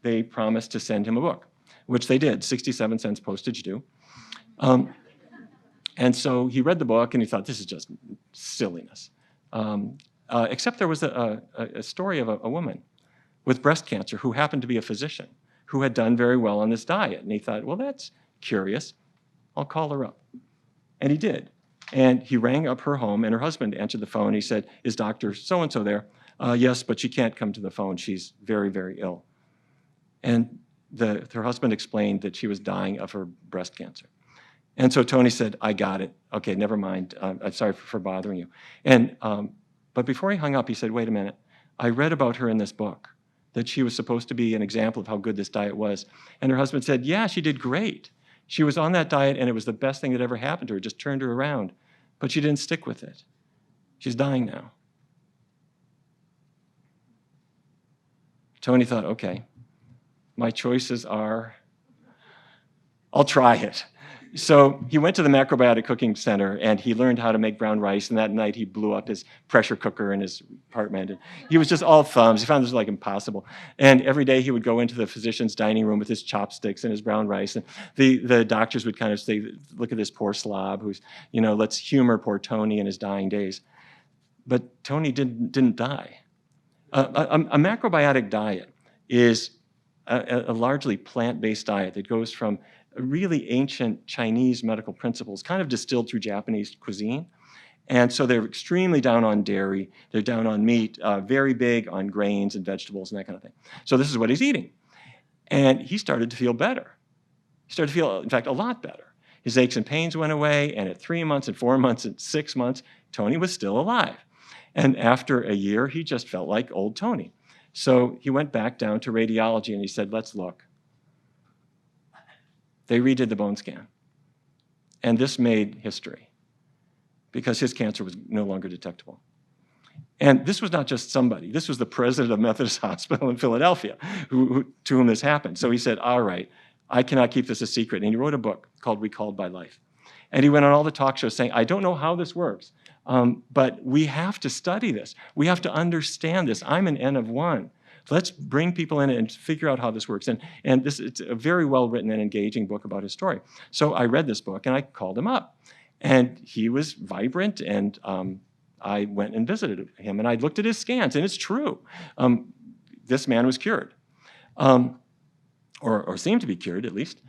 they promised to send him a book, which they did, 67 cents postage due. And so he read the book, and he thought, this is just silliness. Except there was a story of a woman with breast cancer who happened to be a physician who had done very well on this diet. And he thought, well, that's curious. I'll call her up. And he did. And he rang up her home, and her husband answered the phone. He said, is Dr. So-and-so there? Yes, but she can't come to the phone. She's very, very ill. And her husband explained that she was dying of her breast cancer. And so Tony said, I got it. Okay, never mind. I'm sorry for bothering you. And but before he hung up, he said, wait a minute. I read about her in this book, that she was supposed to be an example of how good this diet was. And her husband said, yeah, she did great. She was on that diet, and it was the best thing that ever happened to her. It just turned her around. But she didn't stick with it. She's dying now. Tony thought, okay, my choices are, I'll try it. So he went to the macrobiotic cooking center, and he learned how to make brown rice, and that night he blew up his pressure cooker in his apartment. And he was just all thumbs. He found this like impossible. And every day he would go into the physician's dining room with his chopsticks and his brown rice, and the doctors would kind of say, look at this poor slob who's, let's humor poor Tony in his dying days. But Tony didn't die. A macrobiotic diet is a largely plant-based diet that goes from really ancient Chinese medical principles, kind of distilled through Japanese cuisine. And so they're extremely down on dairy, they're down on meat, very big on grains and vegetables and that kind of thing. So this is what he's eating. And he started to feel better. He started to feel, in fact, a lot better. His aches and pains went away, and at 3 months and 4 months and 6 months, Tony was still alive. And after a year, he just felt like old Tony. So he went back down to radiology, and he said, let's look. They redid the bone scan. And this made history because his cancer was no longer detectable. And this was not just somebody. This was the president of Methodist Hospital in Philadelphia to whom this happened. So he said, all right, I cannot keep this a secret. And he wrote a book called Recalled by Life. And he went on all the talk shows saying, I don't know how this works, but we have to study this. We have to understand this. I'm an N of 1. Let's bring people in and figure out how this works. And it's a very well-written and engaging book about his story. So I read this book, and I called him up. And he was vibrant, and I went and visited him. And I looked at his scans, and it's true. This man was cured, or seemed to be cured, at least.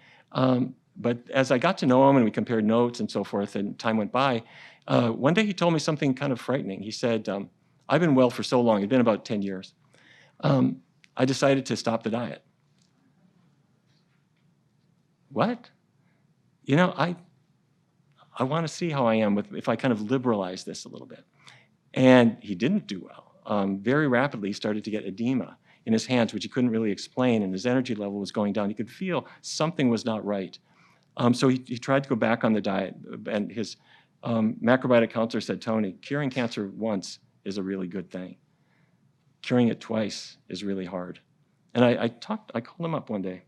But as I got to know him, and we compared notes and so forth, and time went by, one day he told me something kind of frightening. He said, I've been well for so long. It's been about 10 years. I decided to stop the diet. What? I want to see how I am if I kind of liberalize this a little bit. And he didn't do well. Very rapidly, he started to get edema in his hands, which he couldn't really explain, and his energy level was going down. He could feel something was not right. So he tried to go back on the diet, and his macrobiotic counselor said, Tony, curing cancer once is a really good thing. Curing it twice is really hard. And I called him up one day,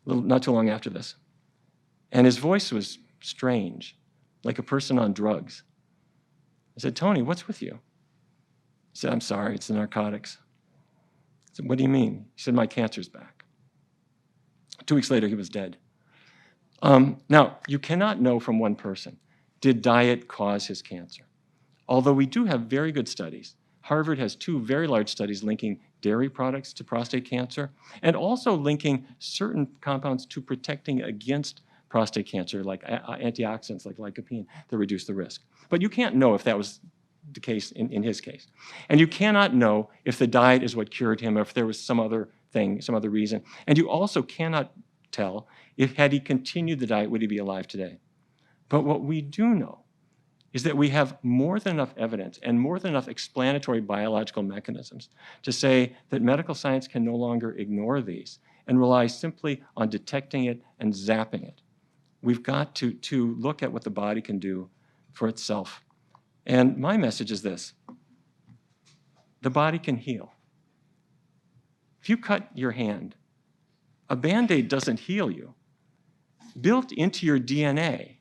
not too long after this. And his voice was strange, like a person on drugs. I said, Tony, what's with you? He said, I'm sorry, it's the narcotics. I said, what do you mean? He said, my cancer's back. 2 weeks later, he was dead. Now, you cannot know from one person, did diet cause his cancer? Although we do have very good studies. Harvard has 2 very large studies linking dairy products to prostate cancer and also linking certain compounds to protecting against prostate cancer, like antioxidants like lycopene, that reduce the risk. But you can't know if that was the case in his case. And you cannot know if the diet is what cured him or if there was some other thing, some other reason. And you also cannot tell if had he continued the diet, would he be alive today? But what we do know is that we have more than enough evidence and more than enough explanatory biological mechanisms to say that medical science can no longer ignore these and rely simply on detecting it and zapping it. We've got to look at what the body can do for itself. And my message is this: the body can heal. If you cut your hand A Band-Aid doesn't heal you. Built into your DNA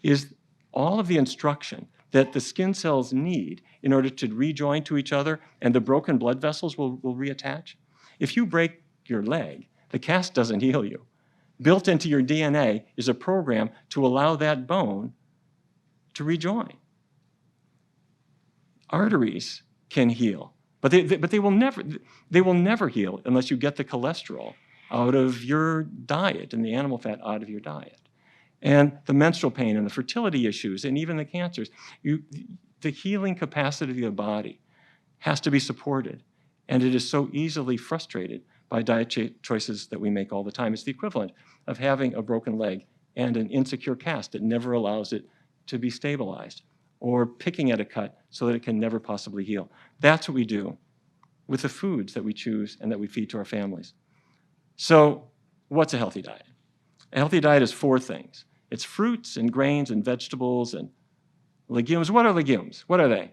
is all of the instruction that the skin cells need in order to rejoin to each other and the broken blood vessels will reattach. If you break your leg, the cast doesn't heal you. Built into your DNA is a program to allow that bone to rejoin. Arteries can heal, but they will never heal unless you get the cholesterol out of your diet and the animal fat out of your diet. And the menstrual pain and the fertility issues and even the cancers, the healing capacity of the body has to be supported. And it is so easily frustrated by diet choices that we make all the time. It's the equivalent of having a broken leg and an insecure cast that never allows it to be stabilized, or picking at a cut so that it can never possibly heal. That's what we do with the foods that we choose and that we feed to our families. So what's a healthy diet? A healthy diet is 4 things. It's fruits and grains and vegetables and legumes. What are legumes? What are they?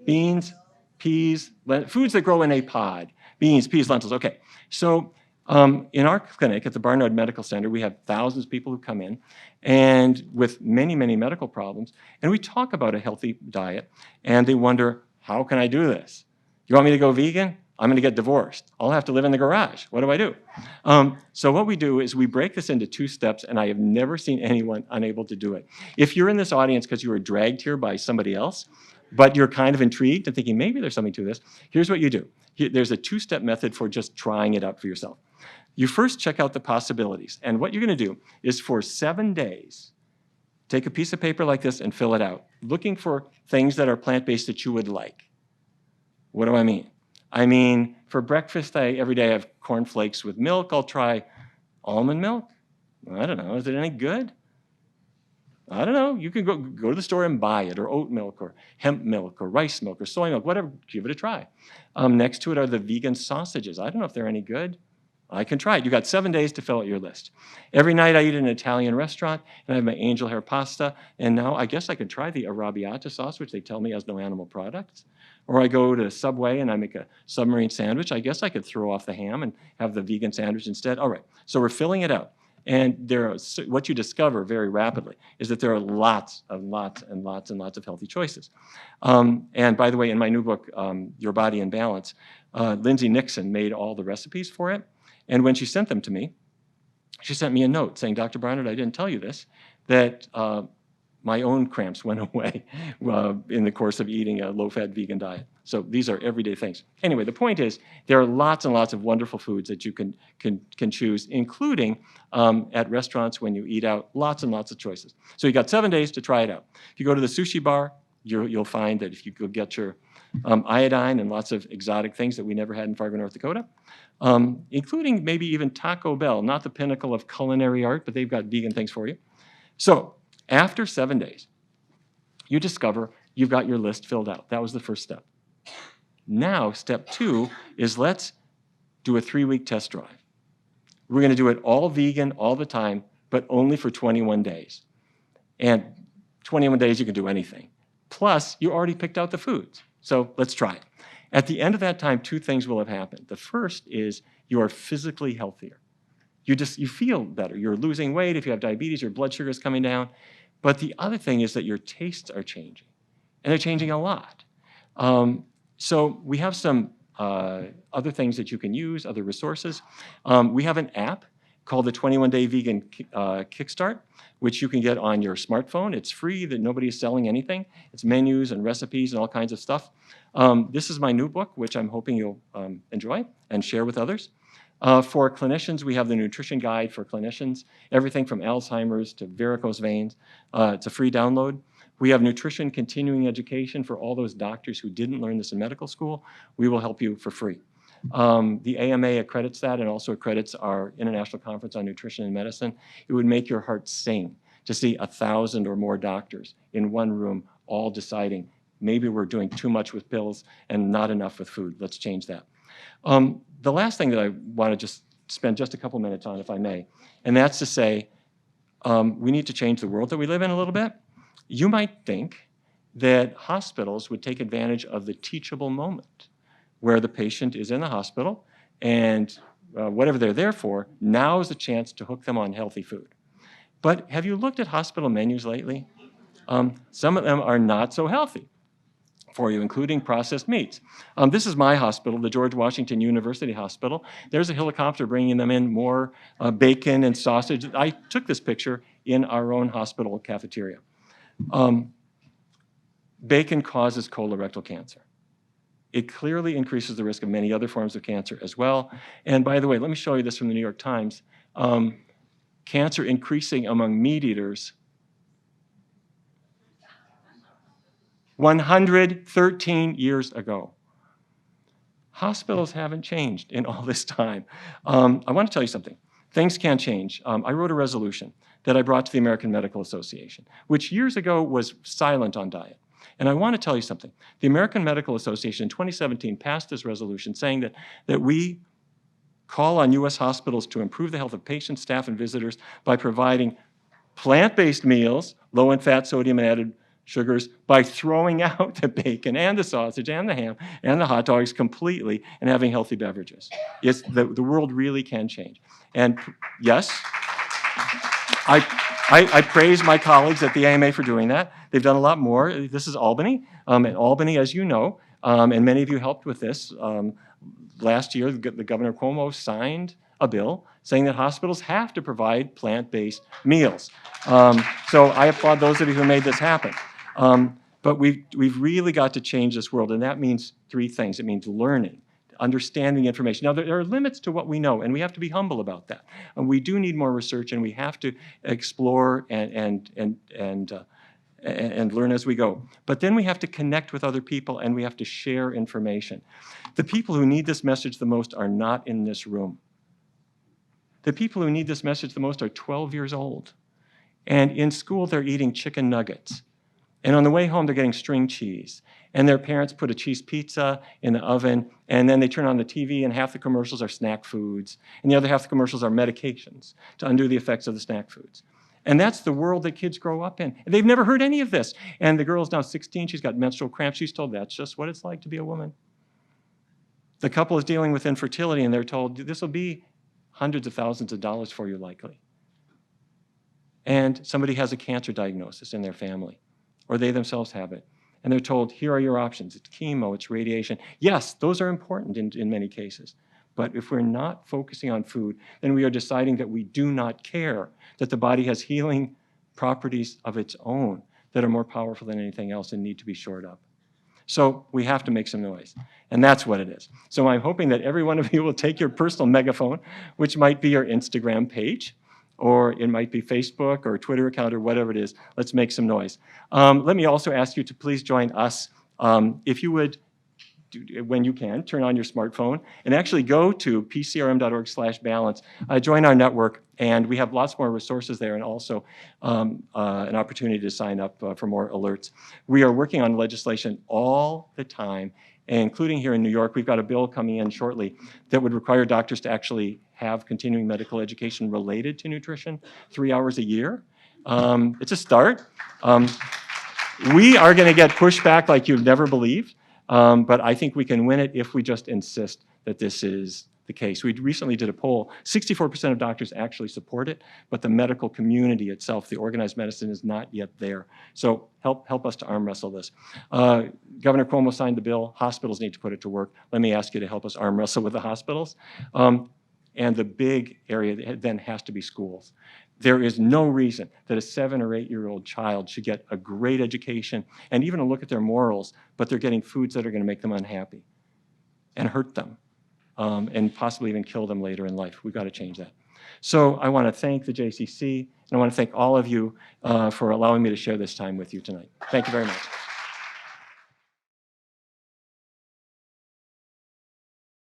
Beans, peas, foods that grow in a pod. Beans, peas, lentils. Okay. So in our clinic at the Barnard Medical Center, we have thousands of people who come in and with many, many medical problems. And we talk about a healthy diet and they wonder, how can I do this? You want me to go vegan? I'm going to get divorced. I'll have to live in the garage. What do I do? So what we do is we break this into 2 steps, and I have never seen anyone unable to do it. If you're in this audience because you were dragged here by somebody else, but you're kind of intrigued and thinking maybe there's something to this, here's what you do. There's a 2-step method for just trying it out for yourself. You first check out the possibilities, and what you're going to do is for 7 days, take a piece of paper like this and fill it out, looking for things that are plant-based that you would like. What do I mean? I mean, for breakfast, every day I have cornflakes with milk. I'll try almond milk. I don't know. Is it any good? I don't know. You can go to the store and buy it, or oat milk, or hemp milk, or rice milk, or soy milk, whatever. Give it a try. Next to it are the vegan sausages. I don't know if they're any good. I can try it. You got 7 days to fill out your list. Every night I eat at an Italian restaurant, and I have my angel hair pasta, and now I guess I could try the arrabbiata sauce, which they tell me has no animal products. Or I go to Subway and I make a submarine sandwich. I guess I could throw off the ham and have the vegan sandwich instead. All right, so we're filling it out. And what you discover very rapidly is that there are lots and lots of healthy choices. And by the way, in my new book, Your Body in Balance, Lindsay Nixon made all the recipes for it. And when she sent them to me, she sent me a note saying, Dr. Barnard, I didn't tell you this, that my own cramps went away in the course of eating a low-fat vegan diet. So these are everyday things. Anyway, the point is there are lots and lots of wonderful foods that you can choose, including at restaurants when you eat out, lots and lots of choices. So you got 7 days to try it out. If you go to the sushi bar, you'll find that if you go get your iodine and lots of exotic things that we never had in Fargo, North Dakota, including maybe even Taco Bell, not the pinnacle of culinary art, but they've got vegan things for you. So after 7 days, you discover you've got your list filled out. That was the first step. Now, step 2 is let's do a 3-week test drive. We're going to do it all vegan all the time, but only for 21 days. And 21 days, you can do anything. Plus, you already picked out the foods. So let's try it. At the end of that time, 2 things will have happened. The first is you are physically healthier. You feel better. You're losing weight. If you have diabetes, your blood sugar is coming down. But the other thing is that your tastes are changing, and they're changing a lot. So we have some other things that you can use, other resources. We have an app called the 21-Day Vegan Kickstart, which you can get on your smartphone. It's free, that nobody is selling anything. It's menus and recipes and all kinds of stuff. This is my new book, which I'm hoping you'll enjoy and share with others. For clinicians, we have the nutrition guide for clinicians, everything from Alzheimer's to varicose veins. It's a free download. We have nutrition continuing education for all those doctors who didn't learn this in medical school. We will help you for free. The AMA accredits that and also accredits our International Conference on Nutrition and Medicine. It would make your heart sing to see 1,000 or more doctors in one room all deciding maybe we're doing too much with pills and not enough with food. Let's change that. The last thing that I want to just spend just a couple minutes on, if I may, and that's to say we need to change the world that we live in a little bit. You might think that hospitals would take advantage of the teachable moment where the patient is in the hospital and whatever they're there for, now's the chance to hook them on healthy food. But have you looked at hospital menus lately? Some of them are not so healthy for you, including processed meats. This is my hospital, the George Washington University Hospital. There's a helicopter bringing them in more bacon and sausage. I took this picture in our own hospital cafeteria. Bacon causes colorectal cancer. It clearly increases the risk of many other forms of cancer as well. And by the way, let me show you this from the New York Times. Cancer increasing among meat eaters 113 years ago. Hospitals haven't changed in all this time. I want to tell you something. Things can change. I wrote a resolution that I brought to the American Medical Association, which years ago was silent on diet. And I want to tell you something. The American Medical Association in 2017 passed this resolution saying that we call on U.S. hospitals to improve the health of patients, staff, and visitors by providing plant-based meals, low in fat, sodium, and added sugars, by throwing out the bacon and the sausage and the ham and the hot dogs completely and having healthy beverages. Yes, the world really can change. And yes, I praise my colleagues at the AMA for doing that. They've done a lot more. This is Albany. And Albany, as you know, and many of you helped with this, last year, the Governor Cuomo signed a bill saying that hospitals have to provide plant-based meals. So I applaud those of you who made this happen. But we've really got to change this world, and that means three things. It means learning, understanding information. Now, there are limits to what we know, and we have to be humble about that. And we do need more research, and we have to explore and learn as we go. But then we have to connect with other people, and we have to share information. The people who need this message the most are not in this room. The people who need this message the most are 12 years old. And in school, they're eating chicken nuggets. And on the way home, they're getting string cheese. And their parents put a cheese pizza in the oven, and then they turn on the TV, and half the commercials are snack foods, and the other half of the commercials are medications to undo the effects of the snack foods. And that's the world that kids grow up in. And they've never heard any of this. And the girl's now 16. She's got menstrual cramps. She's told that's just what it's like to be a woman. The couple is dealing with infertility, and they're told this will be hundreds of thousands of dollars for you, likely. And somebody has a cancer diagnosis in their family, or they themselves have it. And they're told, here are your options. It's chemo, it's radiation. Yes, those are important in many cases. But if we're not focusing on food, then we are deciding that we do not care, that the body has healing properties of its own that are more powerful than anything else and need to be shored up. So we have to make some noise, and that's what it is. So I'm hoping that every one of you will take your personal megaphone, which might be your Instagram page, or it might be Facebook or Twitter account or whatever it is. Let's make some noise. Let me also ask you to please join us. If you would, when you can, turn on your smartphone and actually go to pcrm.org/balance, join our network, and we have lots more resources there, and also an opportunity to sign up for more alerts. We are working on legislation all the time, including here in New York. We've got a bill coming in shortly that would require doctors to actually have continuing medical education related to nutrition 3 hours a year. It's a start. We are going to get pushback like you've never believed. But I think we can win it if we just insist that this is the case. We recently did a poll. 64% of doctors actually support it, but the medical community itself, the organized medicine, is not yet there. So help us to arm wrestle this. Governor Cuomo signed the bill. Hospitals need to put it to work. Let me ask you to help us arm wrestle with the hospitals. And the big area then has to be schools. There is no reason that a 7 or 8-year-old child should get a great education and even a look at their morals, but they're getting foods that are going to make them unhappy and hurt them and possibly even kill them later in life. We've got to change that. So I want to thank the JCC, and I want to thank all of you for allowing me to share this time with you tonight. Thank you very much.